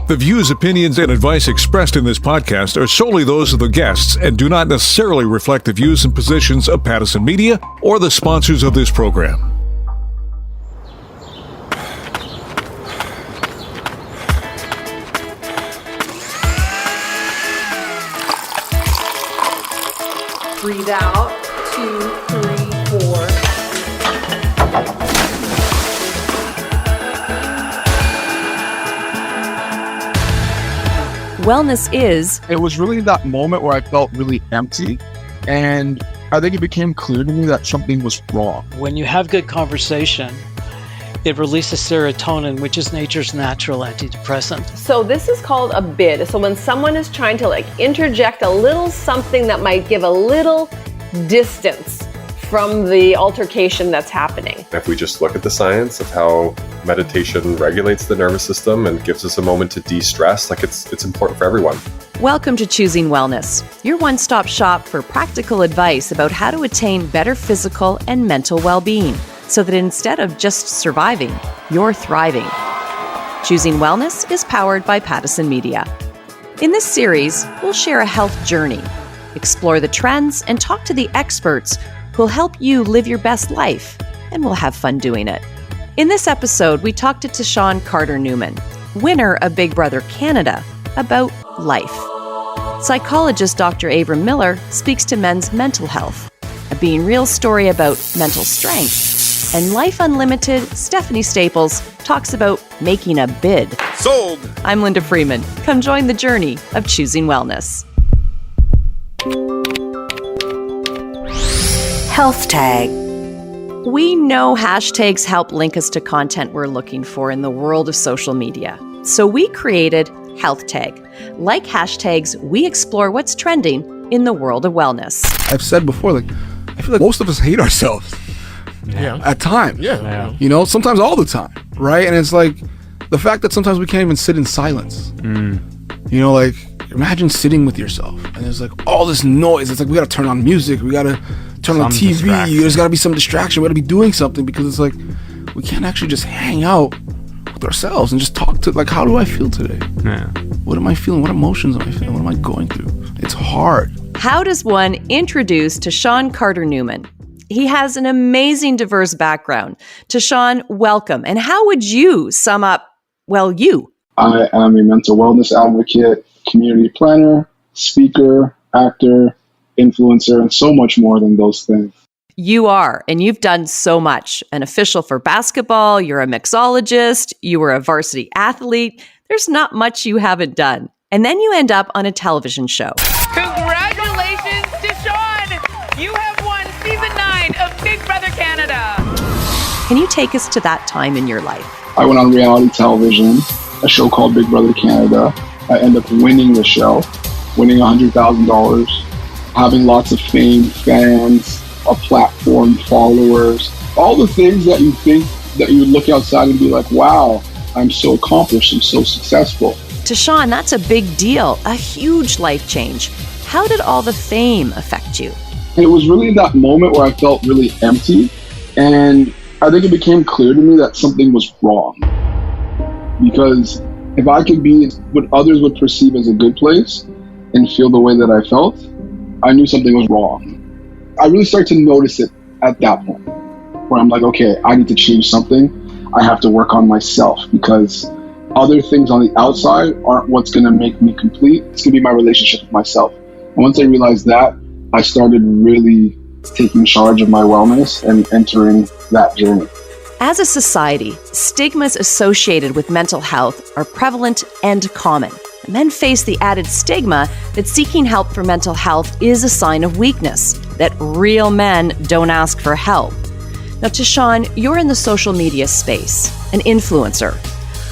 The views, opinions, and advice expressed in this podcast are solely those of the guests and do not necessarily reflect the views and positions of Pattison Media or the sponsors of this program. Breathe out, 2, 3, 4. Wellness is... It was really that moment where I felt really empty, and I think it became clear to me that something was wrong. When you have good conversation, it releases serotonin, which is nature's natural antidepressant. So this is called a bid. So when someone is trying to interject a little something that might give a little distance from the altercation that's happening. If we just look at the science of how meditation regulates the nervous system and gives us a moment to de-stress, it's important for everyone. Welcome to Choosing Wellness, your one-stop shop for practical advice about how to attain better physical and mental well-being, so that instead of just surviving, you're thriving. Choosing Wellness is powered by Pattison Media. In this series, we'll share a health journey, explore the trends, and talk to the experts who'll help you live your best life, and we'll have fun doing it. In this episode, we talked to Tashawn Newman, winner of Big Brother Canada, about life. Psychologist Dr. Avram Miller speaks to men's mental health, a Being Real story about mental strength, and Life Unlimited, Stephanie Staples, talks about making a bid. Sold! I'm Linda Freeman. Come join the journey of choosing wellness. Health Tag. We know hashtags help link us to content we're looking for in the world of social media. So we created Health Tag. Like hashtags, we explore what's trending in the world of wellness. I've said before, I feel like most of us hate ourselves. Yeah. At times. Yeah. You know, sometimes all the time, right? And it's like the fact that sometimes we can't even sit in silence. You know, imagine sitting with yourself and there's all this noise. It's we got to turn on music. We got to turn on TV. There's got to be some distraction. We got to be doing something because it's we can't actually just hang out with ourselves and just talk to how do I feel today? Yeah. What am I feeling? What emotions am I feeling? What am I going through? It's hard. How does one introduce Tashawn Newman? He has an amazing diverse background. Tashawn, welcome. And how would you sum up, you? I am a mental wellness advocate, community planner, speaker, actor, influencer, and so much more than those things. You are, and you've done so much. An official for basketball, you're a mixologist, you were a varsity athlete. There's not much you haven't done. And then you end up on a television show. Congratulations, Tashawn! You have won season 9 of Big Brother Canada. Can you take us to that time in your life? I went on reality television, a show called Big Brother Canada. I ended up winning the show, winning $100,000, having lots of fame, fans, a platform, followers, all the things that you think that you would look outside and be like, wow, I'm so accomplished, I'm so successful. Tashawn, that's a big deal, a huge life change. How did all the fame affect you? It was really that moment where I felt really empty, and I think it became clear to me that something was wrong. Because if I could be what others would perceive as a good place and feel the way that I felt, I knew something was wrong. I really started to notice it at that point, where I'm okay, I need to change something. I have to work on myself because other things on the outside aren't what's going to make me complete. It's going to be my relationship with myself. And once I realized that, I started really taking charge of my wellness and entering that journey. As a society, stigmas associated with mental health are prevalent and common. Men face the added stigma that seeking help for mental health is a sign of weakness, that real men don't ask for help. Now, Tashawn, you're in the social media space, an influencer.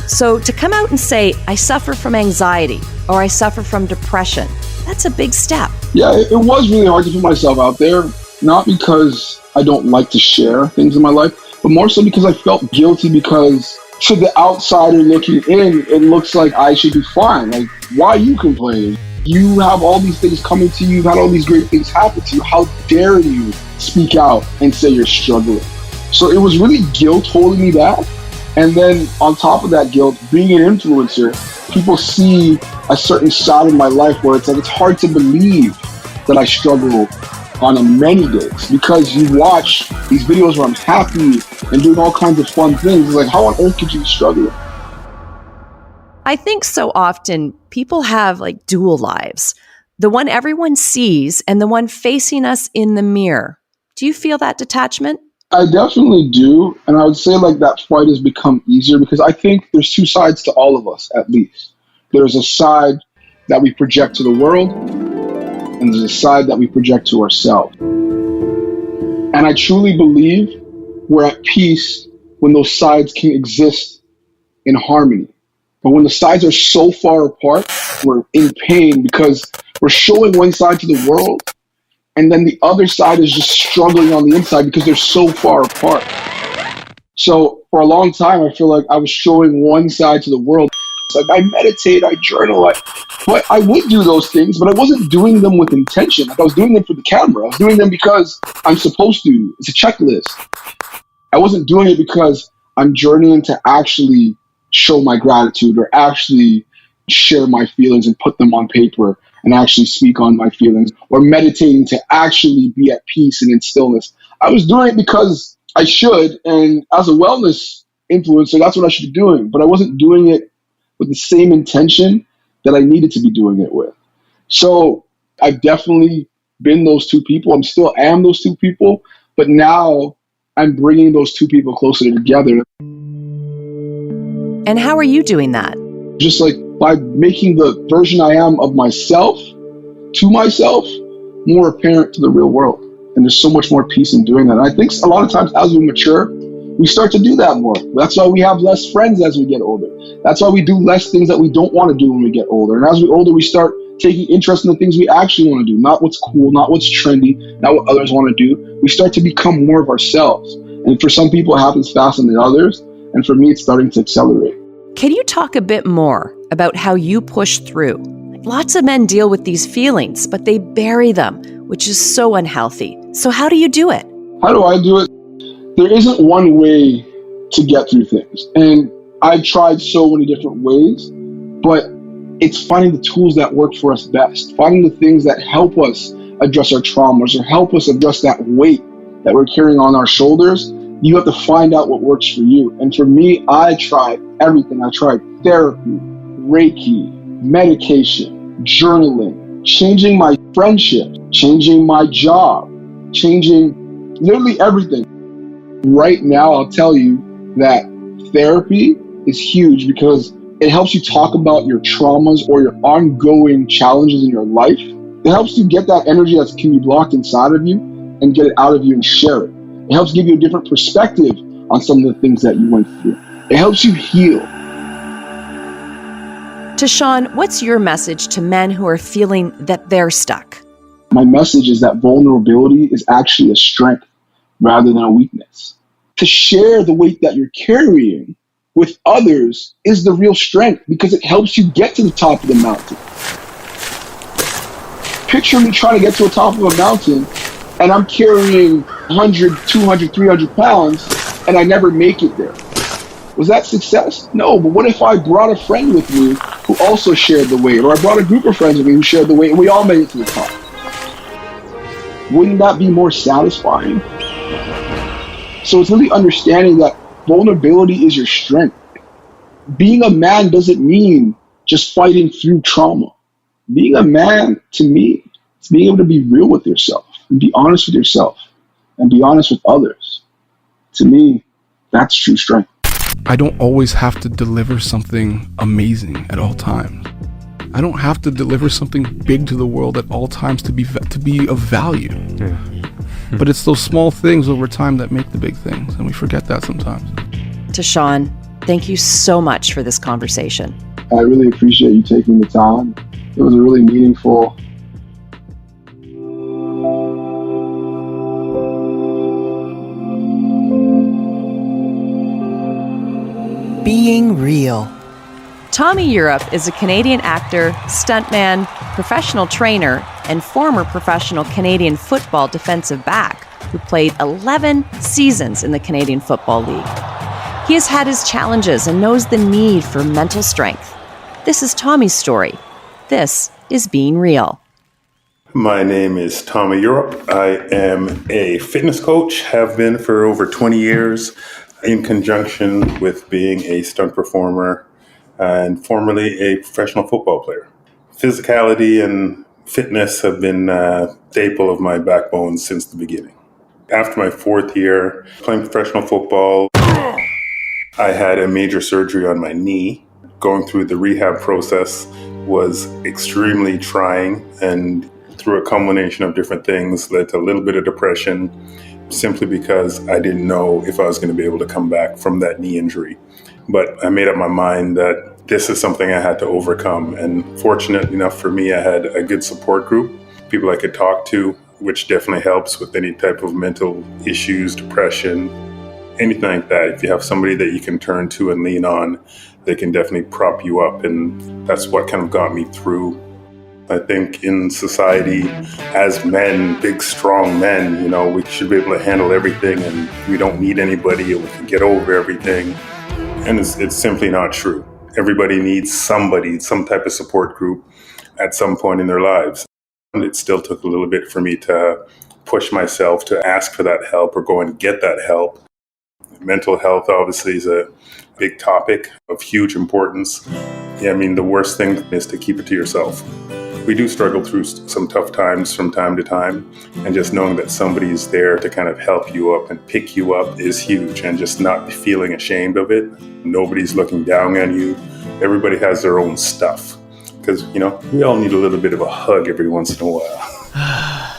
So to come out and say, I suffer from anxiety or I suffer from depression, that's a big step. Yeah, it was really hard to put myself out there, not because I don't like to share things in my life, but more so because I felt guilty because to the outsider looking in, it looks like I should be fine. Why are you complaining? You have all these things coming to you. You've had all these great things happen to you. How dare you speak out and say you're struggling? So it was really guilt holding me back. And then on top of that guilt, being an influencer, people see a certain side of my life where it's like, it's hard to believe that I struggle on many days, because you watch these videos where I'm happy and doing all kinds of fun things. It's like, how on earth could you struggle? I think so often people have like dual lives, the one everyone sees and the one facing us in the mirror. Do you feel that detachment? I definitely do. And I would say like that fight has become easier because I think there's two sides to all of us, at least. There's a side that we project to the world, and there's a side that we project to ourselves. And I truly believe we're at peace when those sides can exist in harmony. But when the sides are so far apart, we're in pain because we're showing one side to the world, and then the other side is just struggling on the inside because they're so far apart. So for a long time, I feel like I was showing one side to the world. It's like I meditate, I journal, but I would do those things, but I wasn't doing them with intention. Like I was doing them for the camera. I was doing them because I'm supposed to. It's a checklist. I wasn't doing it because I'm journeying to actually show my gratitude or actually share my feelings and put them on paper and actually speak on my feelings, or meditating to actually be at peace and in stillness. I was doing it because I should, and as a wellness influencer, that's what I should be doing, but I wasn't doing it with the same intention that I needed to be doing it with. So I've definitely been those two people. I'm still am those two people, but now I'm bringing those two people closer together. And how are you doing that? Just like by making the version I am of myself to myself more apparent to the real world. And there's so much more peace in doing that. And I think a lot of times as we mature, we start to do that more. That's why we have less friends as we get older. That's why we do less things that we don't want to do when we get older. And as we're older, we start taking interest in the things we actually want to do, not what's cool, not what's trendy, not what others want to do. We start to become more of ourselves. And for some people, it happens faster than others. And for me, it's starting to accelerate. Can you talk a bit more about how you push through? Lots of men deal with these feelings, but they bury them, which is so unhealthy. So how do you do it? How do I do it? There isn't one way to get through things. And I've tried so many different ways, but it's finding the tools that work for us best, finding the things that help us address our traumas or help us address that weight that we're carrying on our shoulders. You have to find out what works for you. And for me, I tried everything. I tried therapy, Reiki, medication, journaling, changing my friendships, changing my job, changing literally everything. Right now, I'll tell you that therapy is huge because it helps you talk about your traumas or your ongoing challenges in your life. It helps you get that energy that can be blocked inside of you and get it out of you and share it. It helps give you a different perspective on some of the things that you went through. It helps you heal. Tashawn, what's your message to men who are feeling that they're stuck? My message is that vulnerability is actually a strength rather than a weakness. To share the weight that you're carrying with others is the real strength because it helps you get to the top of the mountain. Picture me trying to get to the top of a mountain and I'm carrying 100, 200, 300 pounds and I never make it there. Was that success? No, but what if I brought a friend with me who also shared the weight, or I brought a group of friends with me who shared the weight and we all made it to the top? Wouldn't that be more satisfying? So it's really understanding that vulnerability is your strength. Being a man doesn't mean just fighting through trauma. Being a man, to me, is being able to be real with yourself and be honest with yourself and be honest with others. To me, that's true strength. I don't always have to deliver something amazing at all times. I don't have to deliver something big to the world at all times to be of value. Yeah. But it's those small things over time that make the big things, and we forget that sometimes. Tashawn, thank you so much for this conversation. I really appreciate you taking the time. It was a really meaningful. Being real. Tommy Europe is a Canadian actor, stuntman, professional trainer, and former professional Canadian football defensive back who played 11 seasons in the Canadian Football League. He has had his challenges and knows the need for mental strength. This is Tommy's story. This is Being Real. My name is Tommy Europe. I am a fitness coach, have been for over 20 years, in conjunction with being a stunt performer and formerly a professional football player. Physicality and fitness have been a staple of my backbone since the beginning. After my 4th year playing professional football, I had a major surgery on my knee. Going through the rehab process was extremely trying, and through a combination of different things led to a little bit of depression, simply because I didn't know if I was going to be able to come back from that knee injury. But I made up my mind that this is something I had to overcome. And fortunate enough for me, I had a good support group, people I could talk to, which definitely helps with any type of mental issues, depression, anything like that. If you have somebody that you can turn to and lean on, they can definitely prop you up. And that's what kind of got me through. I think in society, as men, big, strong men, we should be able to handle everything and we don't need anybody, and we can get over everything. And it's simply not true. Everybody needs somebody, some type of support group at some point in their lives. And it still took a little bit for me to push myself to ask for that help or go and get that help. Mental health obviously is a big topic of huge importance. The worst thing is to keep it to yourself. We do struggle through some tough times from time to time, and just knowing that somebody is there to kind of help you up and pick you up is huge, and just not feeling ashamed of it. Nobody's looking down on you. Everybody has their own stuff, because, we all need a little bit of a hug every once in a while.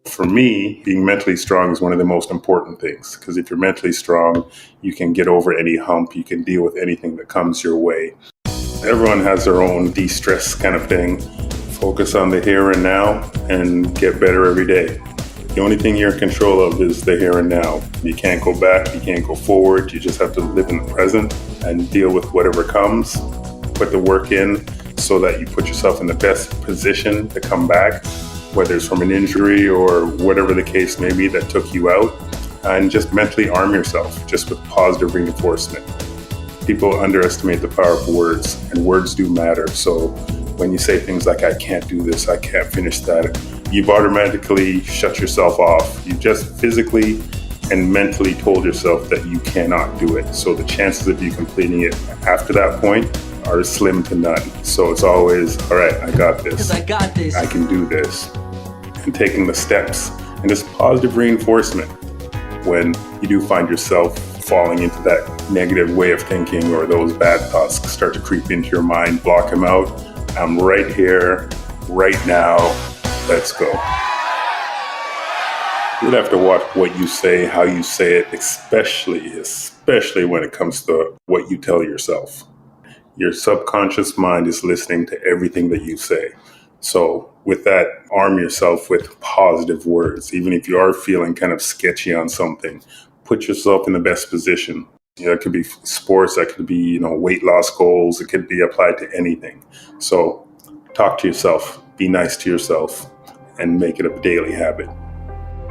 For me, being mentally strong is one of the most important things, because if you're mentally strong, you can get over any hump, you can deal with anything that comes your way. Everyone has their own de-stress kind of thing. Focus on the here and now and get better every day. The only thing you're in control of is the here and now. You can't go back, you can't go forward. You just have to live in the present and deal with whatever comes. Put the work in so that you put yourself in the best position to come back, whether it's from an injury or whatever the case may be that took you out. And just mentally arm yourself just with positive reinforcement. People underestimate the power of words, and words do matter. So when you say things like, I can't do this, I can't finish that, you've automatically shut yourself off. You just physically and mentally told yourself that you cannot do it. So the chances of you completing it after that point are slim to none. So it's always, all right, I got this. 'Cause I got this. I can do this. And taking the steps and just positive reinforcement when you do find yourself falling into that negative way of thinking, or those bad thoughts start to creep into your mind, block them out. I'm right here, right now, let's go. You'd have to watch what you say, how you say it, especially when it comes to what you tell yourself. Your subconscious mind is listening to everything that you say. So with that, arm yourself with positive words. Even if you are feeling kind of sketchy on something, put yourself in the best position. It could be sports, that could be, weight loss goals. It could be applied to anything. So talk to yourself, be nice to yourself, and make it a daily habit.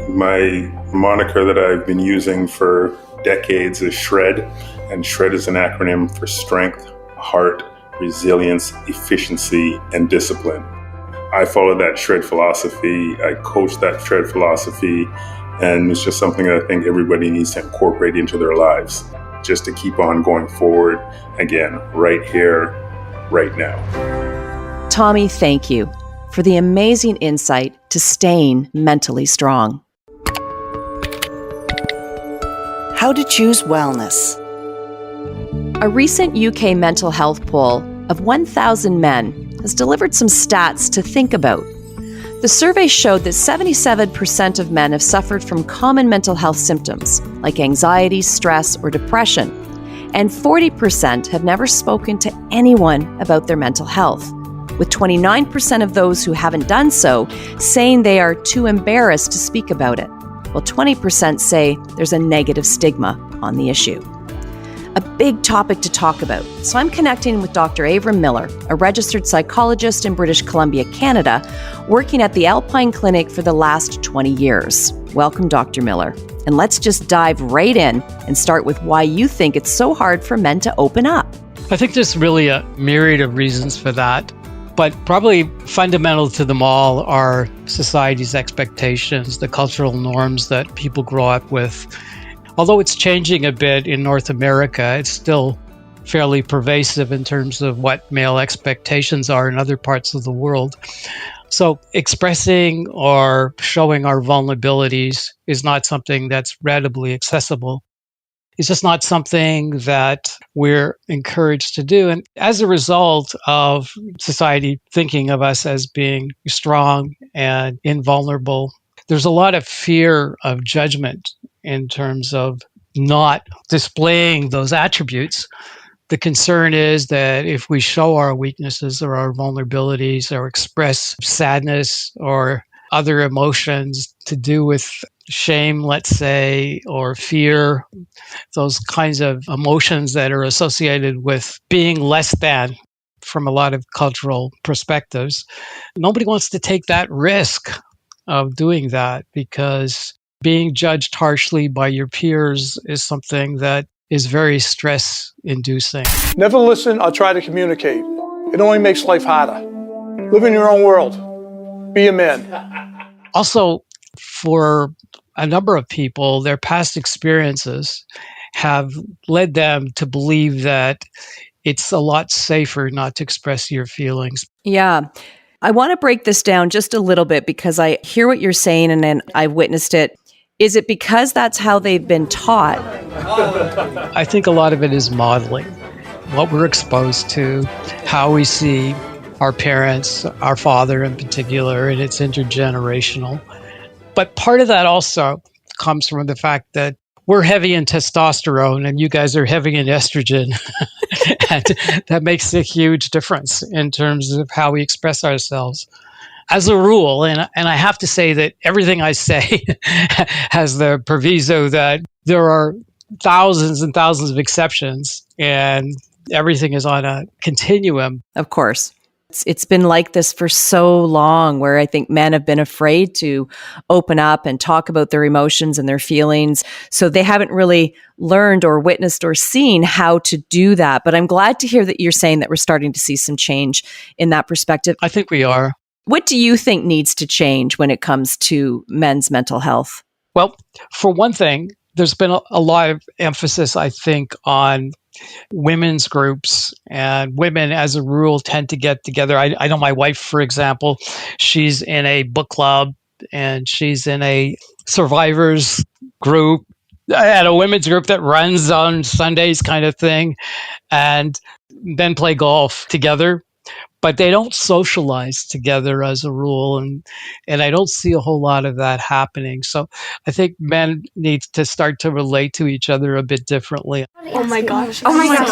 My moniker that I've been using for decades is SHRED, and SHRED is an acronym for strength, heart, resilience, efficiency, and discipline. I follow that SHRED philosophy. I coach that SHRED philosophy. And it's just something that I think everybody needs to incorporate into their lives, just to keep on going forward. Again, right here, right now. Tommy, thank you for the amazing insight to staying mentally strong. How to choose wellness. A recent UK mental health poll of 1,000 men has delivered some stats to think about. The survey showed that 77% of men have suffered from common mental health symptoms like anxiety, stress, or depression, and 40% have never spoken to anyone about their mental health, with 29% of those who haven't done so saying they are too embarrassed to speak about it, while 20% say there's a negative stigma on the issue. A big topic to talk about, so I'm connecting with Dr. Avram Miller, a registered psychologist in British Columbia, Canada, working at the Alpine Clinic for the last 20 years. Welcome, Dr. Miller. And let's just dive right in and start with why you think it's so hard for men to open up. I think there's really a myriad of reasons for that. But probably fundamental to them all are society's expectations, the cultural norms that people grow up with. Although it's changing a bit in North America, it's still fairly pervasive in terms of what male expectations are in other parts of the world. So expressing or showing our vulnerabilities is not something that's readily accessible. It's just not something that we're encouraged to do. And as a result of society thinking of us as being strong and invulnerable, there's a lot of fear of judgment in terms of not displaying those attributes. The concern is that if we show our weaknesses or our vulnerabilities or express sadness or other emotions to do with shame, let's say, or fear, those kinds of emotions that are associated with being less than from a lot of cultural perspectives, nobody wants to take that risk of doing that because being judged harshly by your peers is something that is very stress-inducing. Never listen or try to communicate. It only makes life harder. Live in your own world. Be a man. Also, for a number of people, their past experiences have led them to believe that it's a lot safer not to express your feelings. Yeah. I want to break this down just a little bit because I hear what you're saying and then I've witnessed it. Is it because that's how they've been taught? I think a lot of it is modeling, what we're exposed to, how we see our parents, our father in particular, and it's intergenerational. But part of that also comes from the fact that we're heavy in testosterone and you guys are heavy in estrogen. And that makes a huge difference in terms of how we express ourselves. As a rule, and I have to say that everything I say has the proviso that there are thousands and thousands of exceptions and everything is on a continuum. Of course. It's been like this for so long where I think men have been afraid to open up and talk about their emotions and their feelings. So they haven't really learned or witnessed or seen how to do that. But I'm glad to hear that you're saying that we're starting to see some change in that perspective. I think we are. What do you think needs to change when it comes to men's mental health? Well, for one thing, there's been a lot of emphasis, I think, on women's groups, and women as a rule tend to get together. I know my wife, for example, she's in a book club and she's in a survivors group at a women's group that runs on Sundays kind of thing, and then play golf together. But they don't socialize together as a rule, and I don't see a whole lot of that happening. So I think men need to start to relate to each other a bit differently. Oh my gosh. Oh my gosh.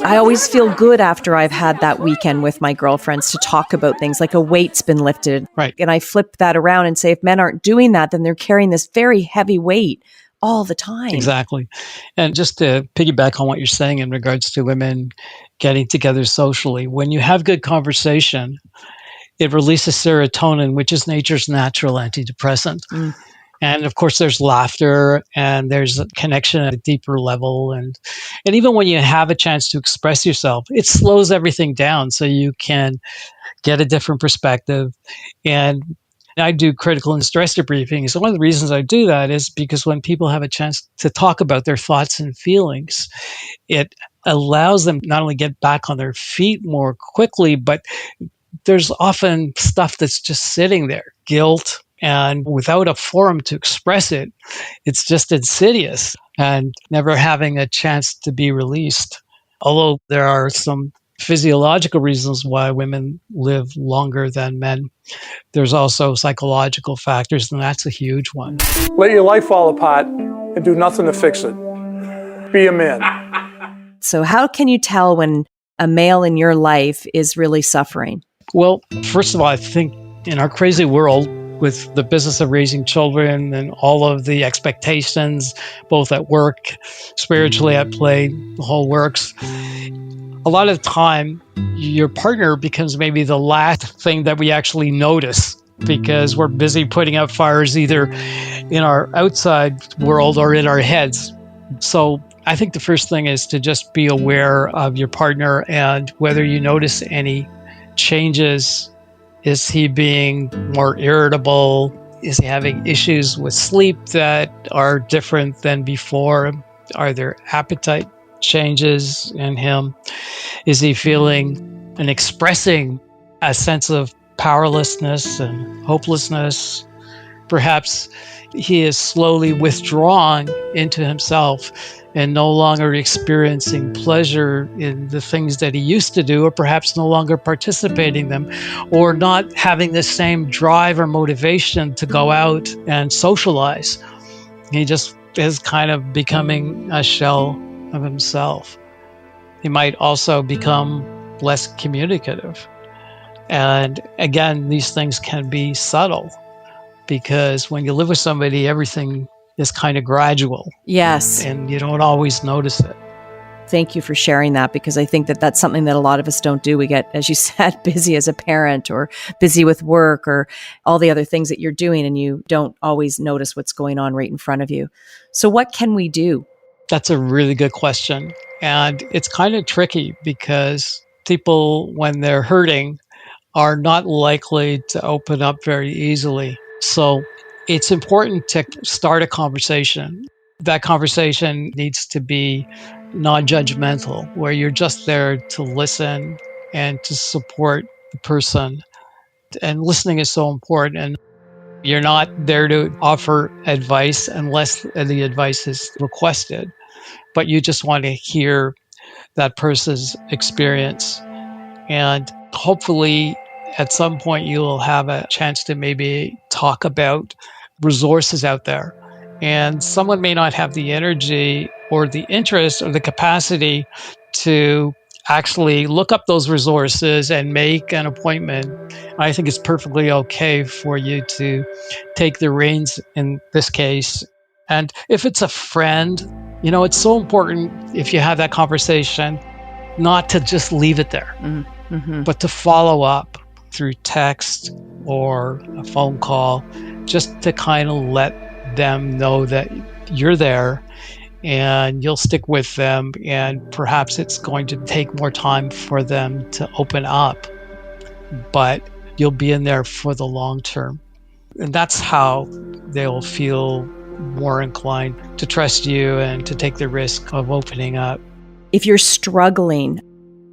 I always feel good after I've had that weekend with my girlfriends to talk about things like a weight's been lifted. Right. And I flip that around and say, if men aren't doing that, then they're carrying this very heavy weight all the time. Exactly. And just to piggyback on what you're saying in regards to women getting together socially, when you have good conversation, it releases serotonin, which is nature's natural antidepressant. Mm. And of course, there's laughter and there's a connection at a deeper level. And even when you have a chance to express yourself, it slows everything down so you can get a different perspective. And I do critical and stress debriefings. So one of the reasons I do that is because when people have a chance to talk about their thoughts and feelings, it allows them not only get back on their feet more quickly, but there's often stuff that's just sitting there, guilt, and without a forum to express it, it's just insidious and never having a chance to be released. Although there are some physiological reasons why women live longer than men, there's also psychological factors, and that's a huge one. Let your life fall apart and do nothing to fix it. Be a man. So how can you tell when a male in your life is really suffering? Well, first of all, I think in our crazy world, with the business of raising children and all of the expectations, both at work, spiritually at play, the whole works, a lot of the time, your partner becomes maybe the last thing that we actually notice because we're busy putting out fires either in our outside world or in our heads. So I think the first thing is to just be aware of your partner and whether you notice any changes. Is he being more irritable? Is he having issues with sleep that are different than before? Are there appetite changes in him? Is he feeling and expressing a sense of powerlessness and hopelessness? Perhaps he is slowly withdrawing into himself and no longer experiencing pleasure in the things that he used to do, or perhaps no longer participating in them, or not having the same drive or motivation to go out and socialize. He just is kind of becoming a shell of himself. He might also become less communicative. And again, these things can be subtle, because when you live with somebody, everything is kind of gradual. Yes. And you don't always notice it. Thank you for sharing that, because I think that that's something that a lot of us don't do. We get, as you said, busy as a parent or busy with work or all the other things that you're doing, and you don't always notice what's going on right in front of you. So what can we do? That's a really good question. And it's kind of tricky because people, when they're hurting, are not likely to open up very easily. So it's important to start a conversation. That conversation needs to be non-judgmental, where you're just there to listen and to support the person. And listening is so important. And you're not there to offer advice unless the advice is requested, but you just want to hear that person's experience. And hopefully at some point you'll have a chance to maybe talk about resources out there. And someone may not have the energy or the interest or the capacity to actually look up those resources and make an appointment. I think it's perfectly okay for you to take the reins in this case. And if it's a friend, it's so important, if you have that conversation, not to just leave it there, but to follow up through text or a phone call, just to kind of let them know that you're there and you'll stick with them. And perhaps it's going to take more time for them to open up, but you'll be in there for the long term. And that's how they'll feel more inclined to trust you and to take the risk of opening up. If you're struggling,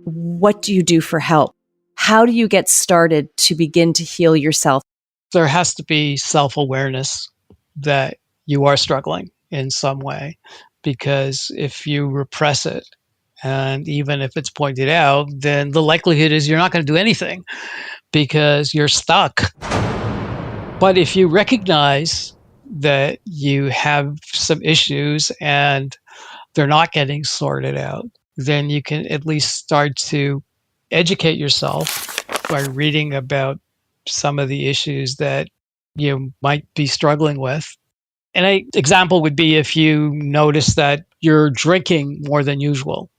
what do you do for help? How do you get started to begin to heal yourself? There has to be self-awareness that you are struggling in some way, because if you repress it, and even if it's pointed out, then the likelihood is you're not going to do anything because you're stuck. But if you recognize that you have some issues and they're not getting sorted out, then you can at least start to educate yourself by reading about some of the issues that you might be struggling with. An example would be if you notice that you're drinking more than usual,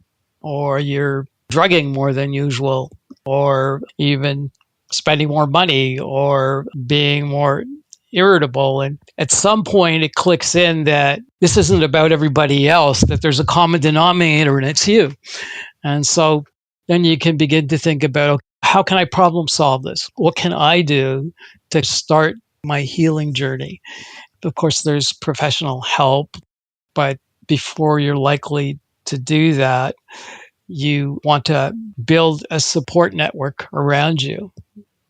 or you're drugging more than usual, or even spending more money, or being more irritable. And at some point it clicks in that this isn't about everybody else, that there's a common denominator and it's you. And so then you can begin to think about, okay, how can I problem solve this? What can I do to start my healing journey? Of course, there's professional help, but before you're likely to do that, you want to build a support network around you,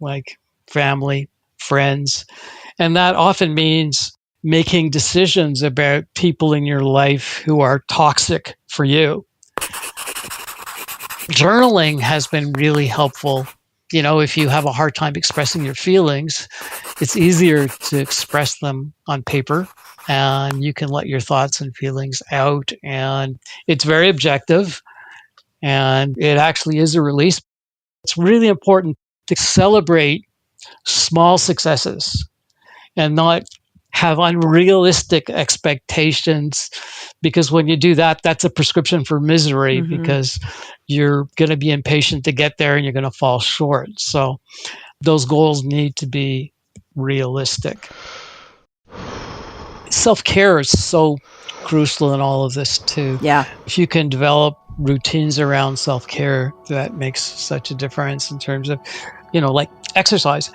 like family, friends. And that often means making decisions about people in your life who are toxic for you. Journaling has been really helpful. If you have a hard time expressing your feelings, it's easier to express them on paper, and you can let your thoughts and feelings out. And it's very objective, and it actually is a release. It's really important to celebrate small successes and not have unrealistic expectations, because when you do that, that's a prescription for misery, because you're going to be impatient to get there and you're going to fall short. So those goals need to be realistic. Self-care is so crucial in all of this too. Yeah. If you can develop routines around self-care, that makes such a difference in terms of, like exercise.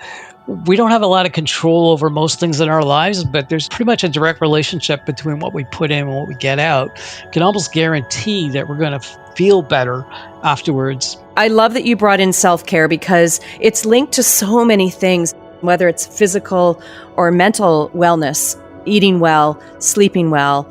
We don't have a lot of control over most things in our lives, but there's pretty much a direct relationship between what we put in and what we get out. You can almost guarantee that we're going to feel better afterwards. I love that you brought in self-care because it's linked to so many things, whether it's physical or mental wellness, eating well, sleeping well,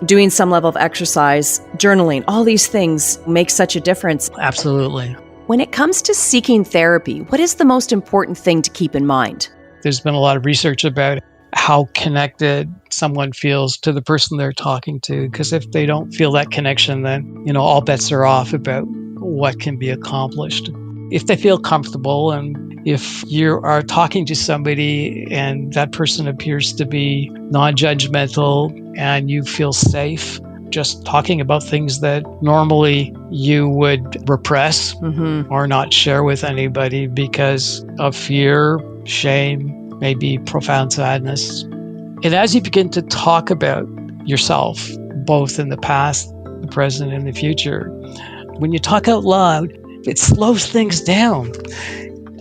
doing some level of exercise, journaling. All these things make such a difference. Absolutely. When it comes to seeking therapy, what is the most important thing to keep in mind? There's been a lot of research about how connected someone feels to the person they're talking to, because if they don't feel that connection, then, all bets are off about what can be accomplished. If they feel comfortable, and if you are talking to somebody and that person appears to be non-judgmental and you feel safe, just talking about things that normally you would repress or not share with anybody because of fear, shame, maybe profound sadness. And as you begin to talk about yourself, both in the past, the present, and the future, when you talk out loud, it slows things down.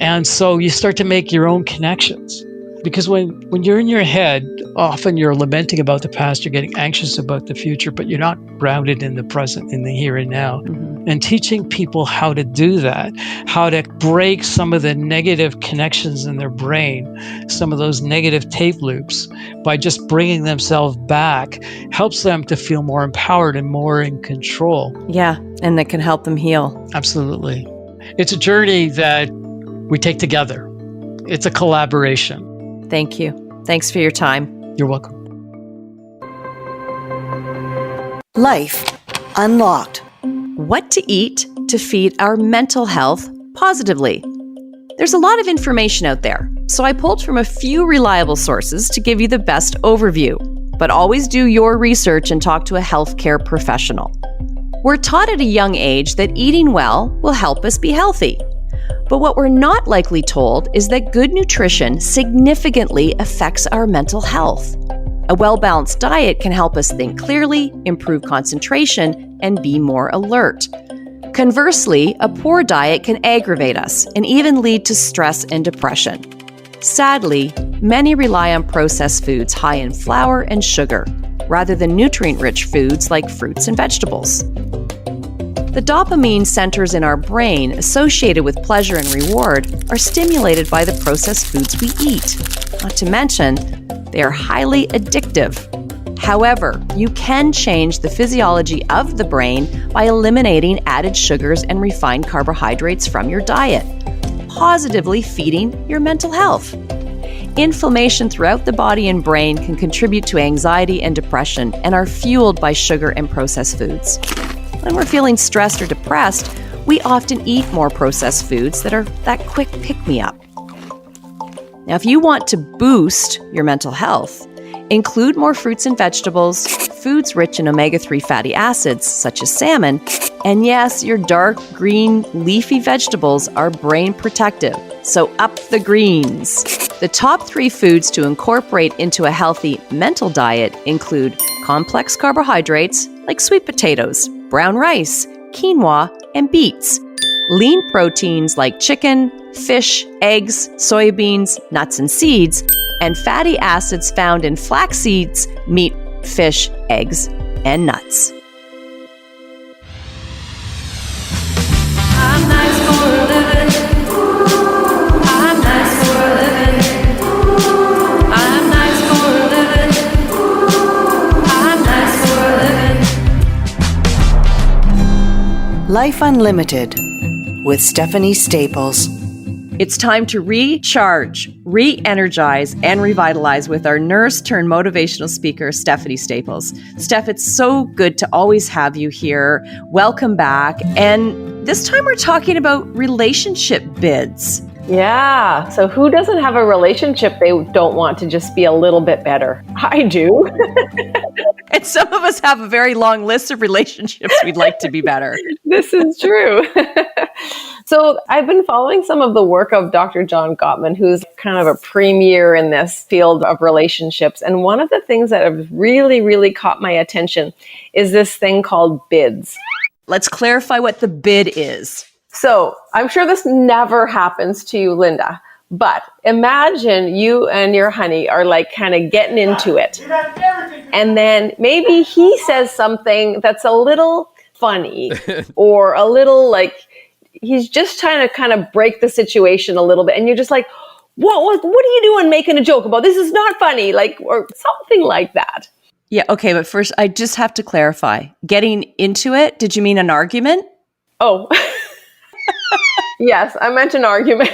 And so you start to make your own connections. Because when you're in your head, often you're lamenting about the past, you're getting anxious about the future, but you're not grounded in the present, in the here and now. And teaching people how to do that, how to break some of the negative connections in their brain, some of those negative tape loops, by just bringing themselves back, helps them to feel more empowered and more in control. Yeah, and that can help them heal. Absolutely. It's a journey that we take together. It's a collaboration. Thank you. Thanks for your time. You're welcome. Life Unlocked. What to eat to feed our mental health positively. There's a lot of information out there, so I pulled from a few reliable sources to give you the best overview. But always do your research and talk to a healthcare professional. We're taught at a young age that eating well will help us be healthy. But what we're not likely told is that good nutrition significantly affects our mental health. A well-balanced diet can help us think clearly, improve concentration, and be more alert. Conversely, a poor diet can aggravate us and even lead to stress and depression. Sadly, many rely on processed foods high in flour and sugar, rather than nutrient-rich foods like fruits and vegetables. The dopamine centers in our brain associated with pleasure and reward are stimulated by the processed foods we eat. Not to mention, they are highly addictive. However, you can change the physiology of the brain by eliminating added sugars and refined carbohydrates from your diet, positively feeding your mental health. Inflammation throughout the body and brain can contribute to anxiety and depression and are fueled by sugar and processed foods. When we're feeling stressed or depressed, we often eat more processed foods that are that quick pick-me-up. Now, if you want to boost your mental health, include more fruits and vegetables, foods rich in omega-3 fatty acids, such as salmon, and yes, your dark green leafy vegetables are brain protective, so up the greens. The top 3 foods to incorporate into a healthy mental diet include complex carbohydrates like sweet potatoes, brown rice, quinoa, and beets. Lean proteins like chicken, fish, eggs, soybeans, nuts, and seeds, and fatty acids found in flax seeds, meat, fish, eggs, and nuts. I'm nice for a living. I'm nice for a living. I'm nice for a living. I'm nice for a living. Life Unlimited with Stephanie Staples. It's time to recharge, re-energize, and revitalize with our nurse turned motivational speaker, Stephanie Staples. Steph, it's so good to always have you here. Welcome back. And this time we're talking about relationship bids. Yeah. So who doesn't have a relationship they don't want to just be a little bit better? I do. And some of us have a very long list of relationships we'd like to be better. This is true. So I've been following some of the work of Dr. John Gottman, who's kind of a premier in this field of relationships. And one of the things that have really, really caught my attention is this thing called bids. Let's clarify what the bid is. So I'm sure this never happens to you, Linda, but imagine you and your honey are like kind of getting into it. And then maybe he says something that's a little funny or a little like, he's just trying to kind of break the situation a little bit. And you're just like, what are you doing making a joke about? This is not funny, like, or something like that. Yeah, okay, but first I just have to clarify. Getting into it, did you mean an argument? Oh, yes, I meant an argument.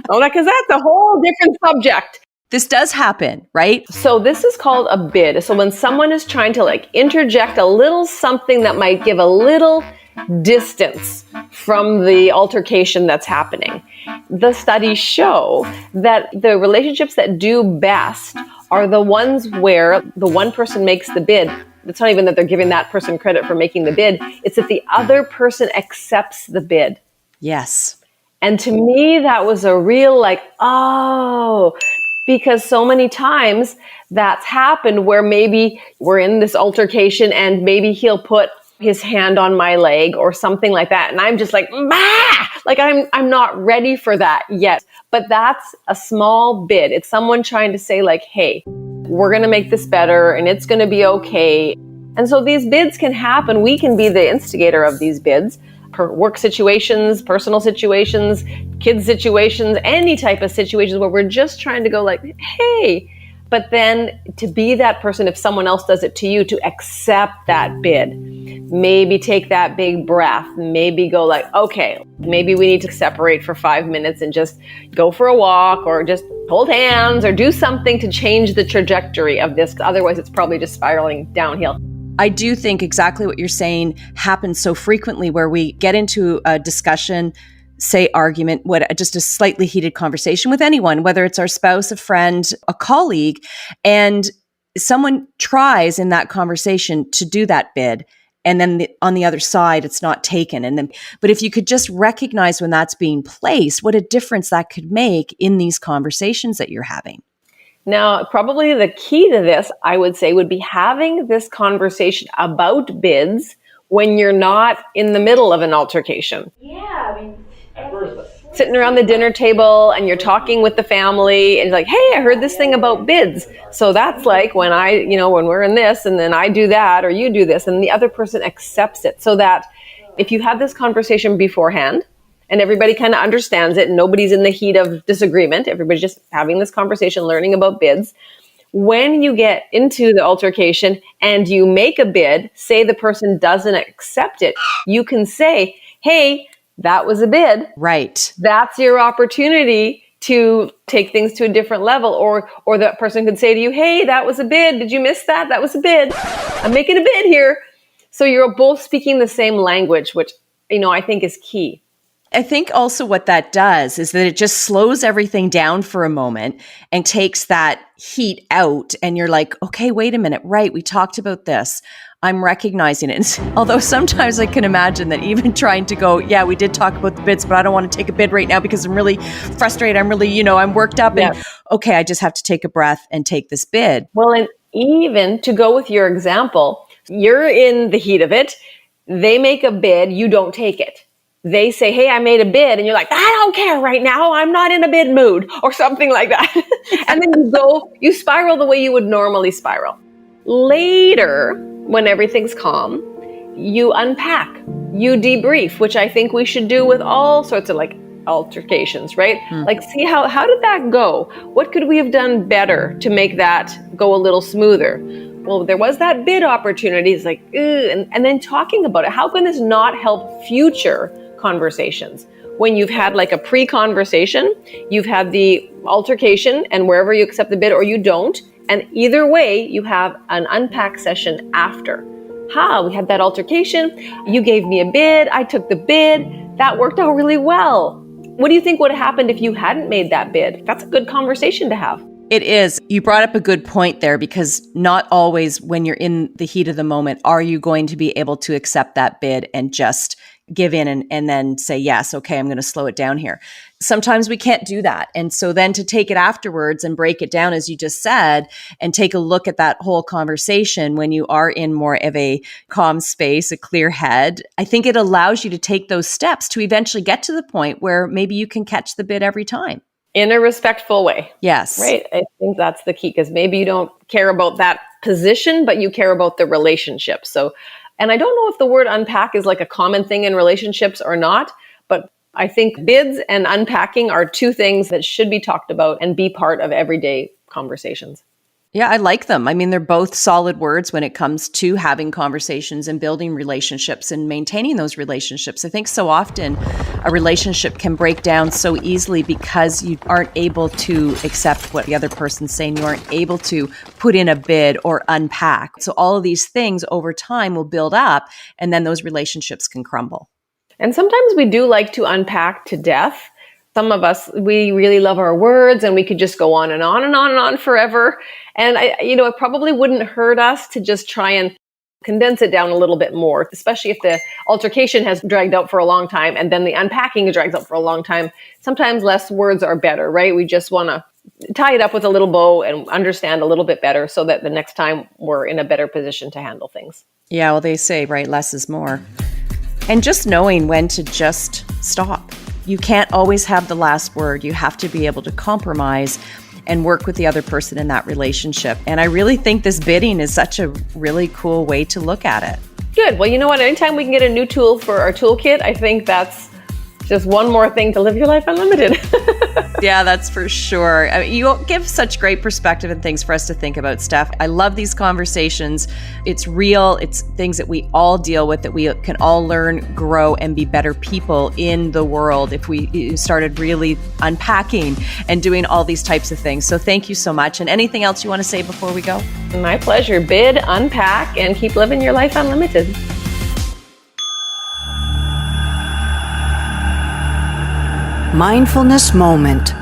Oh, because that's a whole different subject. This does happen, right? So this is called a bid. So when someone is trying to like interject a little something that might give a little distance from the altercation that's happening. The studies show that the relationships that do best are the ones where the one person makes the bid. It's not even that they're giving that person credit for making the bid. It's that the other person accepts the bid. Yes. And to me, that was a real like, oh, because so many times that's happened where maybe we're in this altercation and maybe he'll put his hand on my leg or something like that. And I'm just like, bah! Like I'm not ready for that yet. But that's a small bid. It's someone trying to say like, hey, we're going to make this better and it's going to be okay. And so these bids can happen. We can be the instigator of these bids. Work situations, personal situations, kids situations, any type of situations where we're just trying to go like, hey, but then to be that person, if someone else does it to you, to accept that bid, maybe take that big breath, maybe go like, okay, maybe we need to separate for 5 minutes and just go for a walk or just hold hands or do something to change the trajectory of this. Otherwise, it's probably just spiraling downhill. I do think exactly what you're saying happens so frequently where we get into a discussion, say argument, just a slightly heated conversation with anyone, whether it's our spouse, a friend, a colleague, and someone tries in that conversation to do that bid. And then on the other side, it's not taken. But if you could just recognize when that's being placed, what a difference that could make in these conversations that you're having. Now, probably the key to this, I would say, would be having this conversation about bids when you're not in the middle of an altercation. Yeah, I mean, sitting around the dinner table and you're talking with the family and you're like, hey, I heard this thing about bids. So that's like when when we're in this and then I do that or you do this and the other person accepts it. So that if you have this conversation beforehand and everybody kind of understands it and nobody's in the heat of disagreement, everybody's just having this conversation, learning about bids. When you get into the altercation and you make a bid, say the person doesn't accept it, you can say, hey, that was a bid. Right. That's your opportunity to take things to a different level. Or that person could say to you, hey, that was a bid. Did you miss that? That was a bid. I'm making a bid here. So you're both speaking the same language, which, I think is key. I think also what that does is that it just slows everything down for a moment and takes that heat out. And you're like, okay, wait a minute. Right. We talked about this. I'm recognizing it. And although sometimes I can imagine that even trying to go, yeah, we did talk about the bids, but I don't want to take a bid right now because I'm really frustrated. I'm really, I'm worked up and okay, I just have to take a breath and take this bid. Well, and even to go with your example, you're in the heat of it. They make a bid. You don't take it. They say, hey, I made a bid. And you're like, I don't care right now. I'm not in a bid mood or something like that. And then you spiral the way you would normally spiral. Later, when everything's calm, you unpack, you debrief, which I think we should do with all sorts of like altercations, right? Like, see how did that go? What could we have done better to make that go a little smoother? Well, there was that bid opportunity. It's like, and then talking about it. How can this not help future conversations? When you've had like a pre-conversation, you've had the altercation and wherever you accept the bid or you don't. And either way, you have an unpack session after. We had that altercation. You gave me a bid. I took the bid. That worked out really well. What do you think would have happened if you hadn't made that bid? That's a good conversation to have. It is. You brought up a good point there because not always when you're in the heat of the moment are you going to be able to accept that bid and just give in and then say, yes, okay, I'm going to slow it down here. Sometimes we can't do that. And so then to take it afterwards and break it down, as you just said, and take a look at that whole conversation when you are in more of a calm space, a clear head, I think it allows you to take those steps to eventually get to the point where maybe you can catch the bid every time. In a respectful way. Yes. Right? I think that's the key, because maybe you don't care about that position, but you care about the relationship. So, and I don't know if the word unpack is like a common thing in relationships or not, but I think bids and unpacking are two things that should be talked about and be part of everyday conversations. Yeah, I like them. I mean, they're both solid words when it comes to having conversations and building relationships and maintaining those relationships. I think so often a relationship can break down so easily because you aren't able to accept what the other person's saying. You aren't able to put in a bid or unpack. So all of these things over time will build up, and then those relationships can crumble. And sometimes we do like to unpack to death. Some of us, we really love our words, and we could just go on and on and on and on forever. And it probably wouldn't hurt us to just try and condense it down a little bit more, especially if the altercation has dragged out for a long time and then the unpacking drags out for a long time. Sometimes less words are better, right? We just want to tie it up with a little bow and understand a little bit better so that the next time we're in a better position to handle things. Yeah, well, they say, right, less is more. And just knowing when to just stop. You can't always have the last word. You have to be able to compromise and work with the other person in that relationship. And I really think this bidding is such a really cool way to look at it. Good. Well, you know what? Anytime we can get a new tool for our toolkit, I think that's just one more thing to live your life unlimited. Yeah, that's for sure. I mean, you give such great perspective and things for us to think about, Steph. I love these conversations. It's real. It's things that we all deal with, that we can all learn, grow, and be better people in the world if we started really unpacking and doing all these types of things. So thank you so much. And anything else you want to say before we go? My pleasure. Bid, unpack, and keep living your life unlimited. Mindfulness Moment.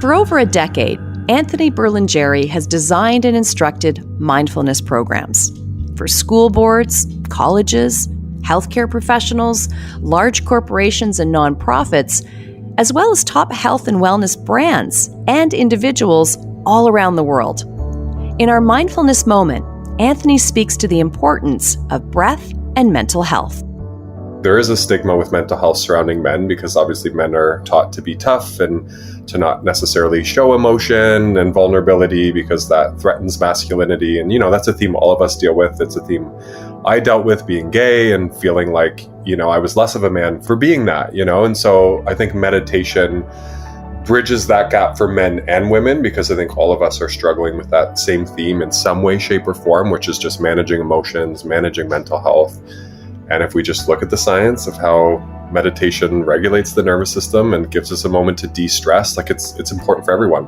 For over a decade, Anthony Berlingeri has designed and instructed mindfulness programs for school boards, colleges, healthcare professionals, large corporations and nonprofits, as well as top health and wellness brands and individuals all around the world. In our Mindfulness Moment, Anthony speaks to the importance of breath and mental health. There is a stigma with mental health surrounding men because obviously men are taught to be tough and to not necessarily show emotion and vulnerability because that threatens masculinity. And, that's a theme all of us deal with. It's a theme I dealt with being gay and feeling like, I was less of a man for being that, And so I think meditation bridges that gap for men and women because I think all of us are struggling with that same theme in some way, shape, or form, which is just managing emotions, managing mental health. And if we just look at the science of how meditation regulates the nervous system and gives us a moment to de-stress, it's important for everyone.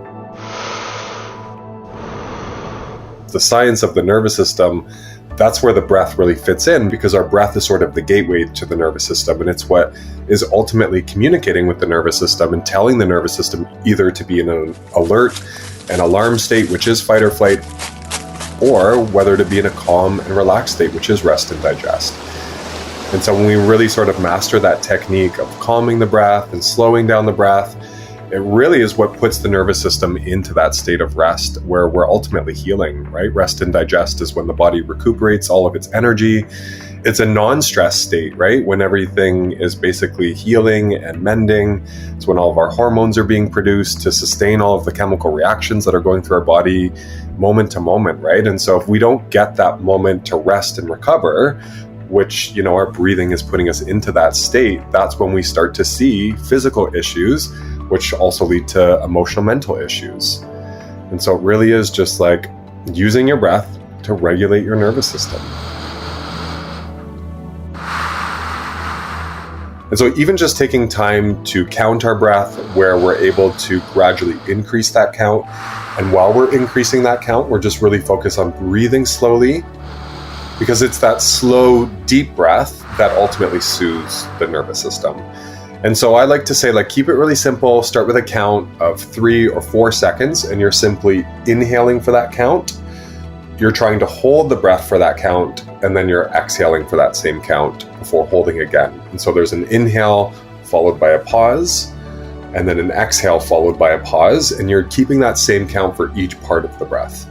The science of the nervous system, that's where the breath really fits in because our breath is sort of the gateway to the nervous system. And it's what is ultimately communicating with the nervous system and telling the nervous system either to be in an alert, an alarm state, which is fight or flight, or whether to be in a calm and relaxed state, which is rest and digest. And so when we really sort of master that technique of calming the breath and slowing down the breath, it really is what puts the nervous system into that state of rest where we're ultimately healing, right? Rest and digest is when the body recuperates all of its energy. It's a non-stress state, right? When everything is basically healing and mending. It's when all of our hormones are being produced to sustain all of the chemical reactions that are going through our body moment to moment, right? And so if we don't get that moment to rest and recover, which, our breathing is putting us into that state, that's when we start to see physical issues, which also lead to emotional, mental issues. And so it really is just like using your breath to regulate your nervous system. And so even just taking time to count our breath where we're able to gradually increase that count. And while we're increasing that count, we're just really focused on breathing slowly because it's that slow, deep breath that ultimately soothes the nervous system. And so I like to say, keep it really simple. Start with a count of 3 or 4 seconds, and you're simply inhaling for that count, you're trying to hold the breath for that count, and then you're exhaling for that same count before holding again. And so there's an inhale followed by a pause, and then an exhale followed by a pause, and you're keeping that same count for each part of the breath.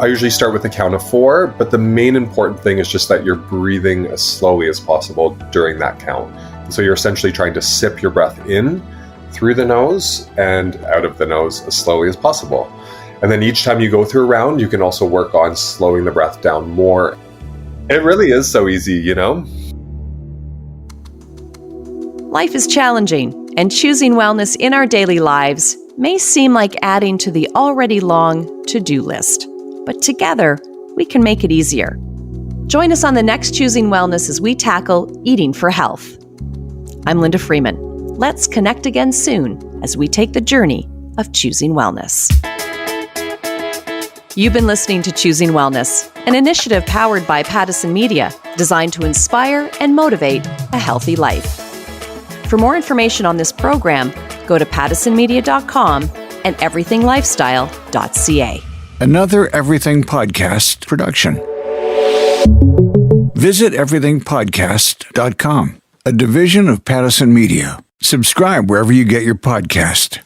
I usually start with a count of 4, but the main important thing is just that you're breathing as slowly as possible during that count. So you're essentially trying to sip your breath in through the nose and out of the nose as slowly as possible. And then each time you go through a round, you can also work on slowing the breath down more. It really is so easy, you know? Life is challenging, and choosing wellness in our daily lives may seem like adding to the already long to-do list. But together, we can make it easier. Join us on the next Choosing Wellness as we tackle eating for health. I'm Linda Freeman. Let's connect again soon as we take the journey of choosing wellness. You've been listening to Choosing Wellness, an initiative powered by Pattison Media, designed to inspire and motivate a healthy life. For more information on this program, go to pattisonmedia.com and everythinglifestyle.ca. Another Everything Podcast production. Visit everythingpodcast.com, a division of Pattison Media. Subscribe wherever you get your podcast.